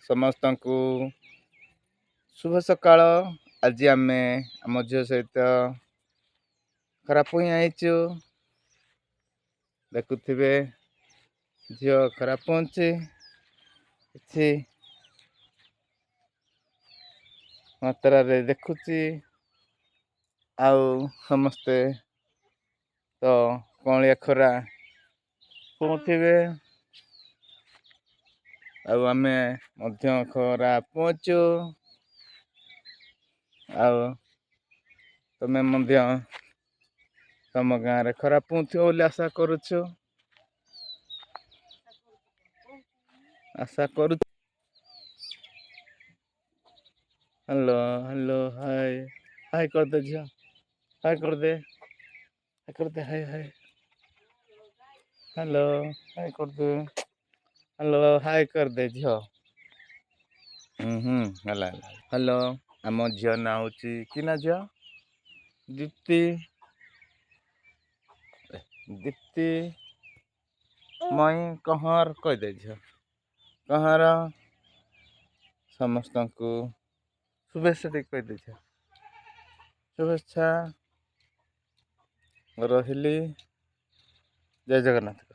ସମସ୍ତଙ୍କୁ ଶୁଭ ସକାଳ। ଆଜି ଆମେ ଆମ ଝିଅ ସହିତ ଖରାପୁଇଁ ଆଇଛୁ। ଦେଖୁଥିବେ ଝିଅ ଖରାପ ପହଞ୍ଚି କିଛି ମାତ୍ରାରେ ଦେଖୁଛି। ଆଉ ସମସ୍ତେ ତ କଅଁଳିଆ ଖରା ପୋଥିବେ। ଆଉ ଆମେ ମଧ୍ୟ ଖରା ପହଞ୍ଚୁ। ଆଉ ତମେ ମଧ୍ୟ ତମ ଗାଁରେ ଖରା ପହଞ୍ଚୁଥିବ ବୋଲି ଆଶା କରୁଛୁ। ଆଶା କରୁ। ହ୍ୟାଲୋ ହ୍ୟାଲୋ ହାଏ ହାଏ କରିଦେ ଝିଅ, ହାଏ କରିଦେ, ହାଏ କରିଦେ, ହାଏ ହାଏ। ହ୍ୟାଲୋ ହାଏ କରିଦେ, ହ୍ୟାଲୋ ହାଏ କରିଦେ ଝିଅ। ହେଲା ହେଲା। ହ୍ୟାଲୋ, ଆମ ଝିଅ ନାଁ ହେଉଛି କି ନା ଝିଅ? ଦୀପ୍ତି। ଦୀପ୍ତି ମଇଁ କହଁର କହିଦେ ଝିଅ। କହଁର ସମସ୍ତଙ୍କୁ ଶୁଭେଚ୍ଛା ଟିକେ କହିଦେ ଝିଅ। ଶୁଭେଚ୍ଛା। ରହିଲି। ଜୟ ଜଗନ୍ନାଥ।